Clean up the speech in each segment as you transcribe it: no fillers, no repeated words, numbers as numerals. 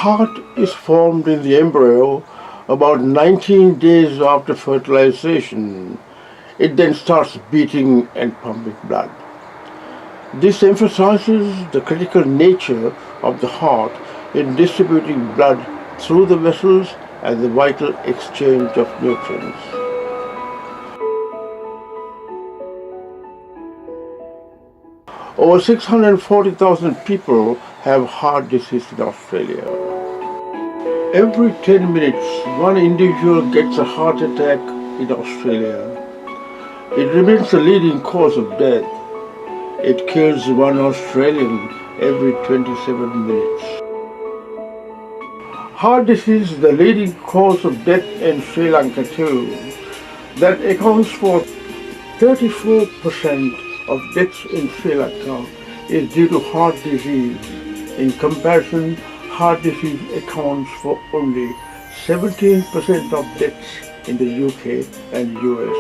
heart is formed in the embryo about 19 days after fertilization. It then starts beating and pumping blood. This emphasizes the critical nature of the heart in distributing blood through the vessels and the vital exchange of nutrients. Over 640,000 people have heart disease in Australia. Every 10 minutes, one individual gets a heart attack in Australia. It remains the leading cause of death. It kills one Australian every 27 minutes. Heart disease is the leading cause of death in Sri Lanka too. That accounts for 34% of deaths in Sri Lanka is due to heart disease. In comparison, heart disease accounts for only 17% of deaths in the UK and US.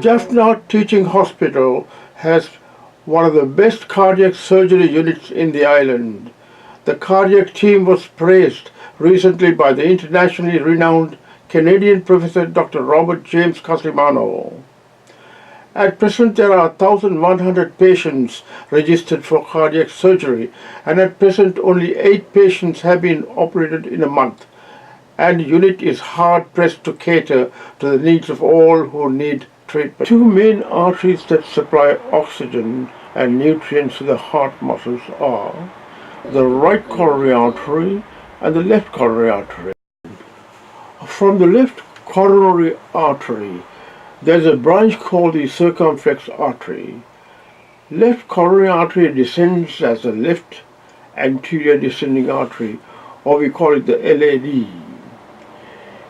Just Now Teaching Hospital has one of the best cardiac surgery units in the island. The cardiac team was praised recently by the internationally renowned Canadian professor Dr. Robert James Casimano. At present, there are 1,100 patients registered for cardiac surgery, and at present only 8 patients have been operated in a month, and the unit is hard-pressed to cater to the needs of all who need treatment. Two main arteries that supply oxygen and nutrients to the heart muscles are the right coronary artery and the left coronary artery. From the left coronary artery, there is a branch called the circumflex artery. Left coronary artery descends as the left anterior descending artery, or we call it the LAD.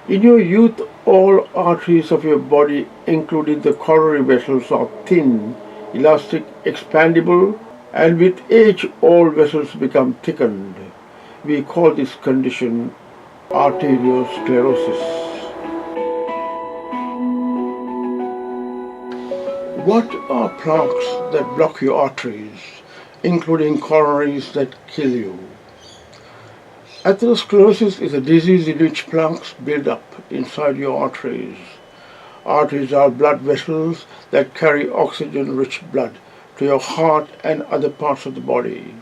In your youth, all arteries of your body, including the coronary vessels, are thin, elastic, expandable, and with age all vessels become thickened. We call this condition arteriosclerosis. What are plaques that block your arteries, including coronaries that kill you? Atherosclerosis is a disease in which plaques build up inside your arteries. Arteries are blood vessels that carry oxygen-rich blood to your heart and other parts of the body.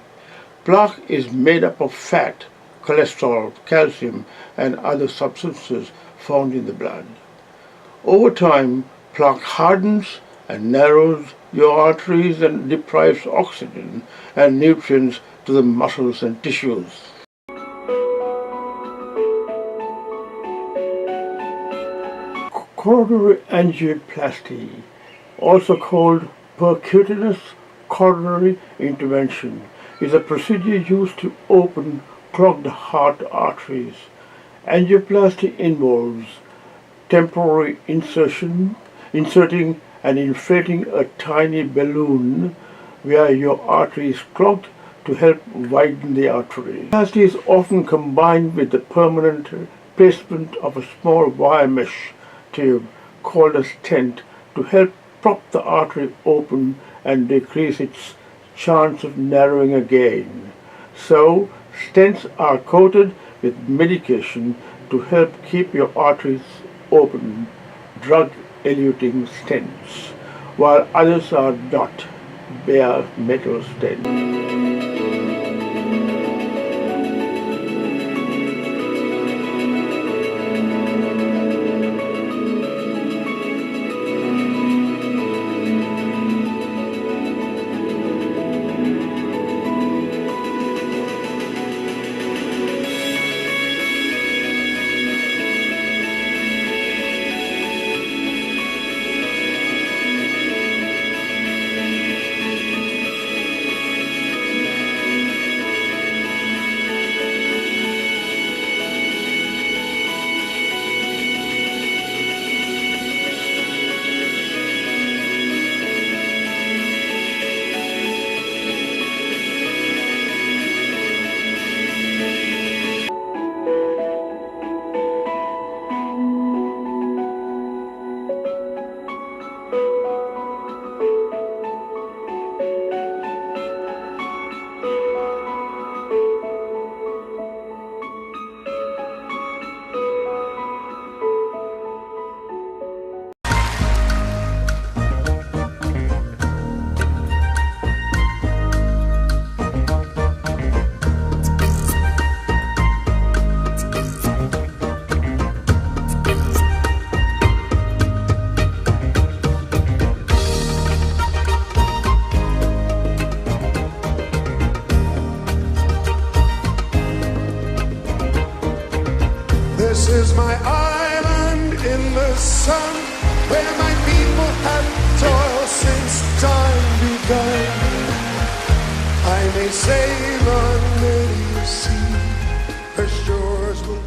Plaque is made up of fat, cholesterol, calcium, and other substances found in the blood. Over time, plaque hardens and narrows your arteries and deprives oxygen and nutrients to the muscles and tissues. Coronary angioplasty, also called percutaneous coronary intervention, is a procedure used to open clogged heart arteries. Angioplasty involves temporary inserting and inflating a tiny balloon where your artery is clogged to help widen the artery. Angioplasty is often combined with the permanent placement of a small wire mesh tube called a stent to help prop the artery open and decrease its chance of narrowing again. So, stents are coated with medication to help keep your arteries open, drug-eluting stents, while others are not, bare metal stents. sun, where my people have toiled since time begun. I may sail on many a sea, her shores will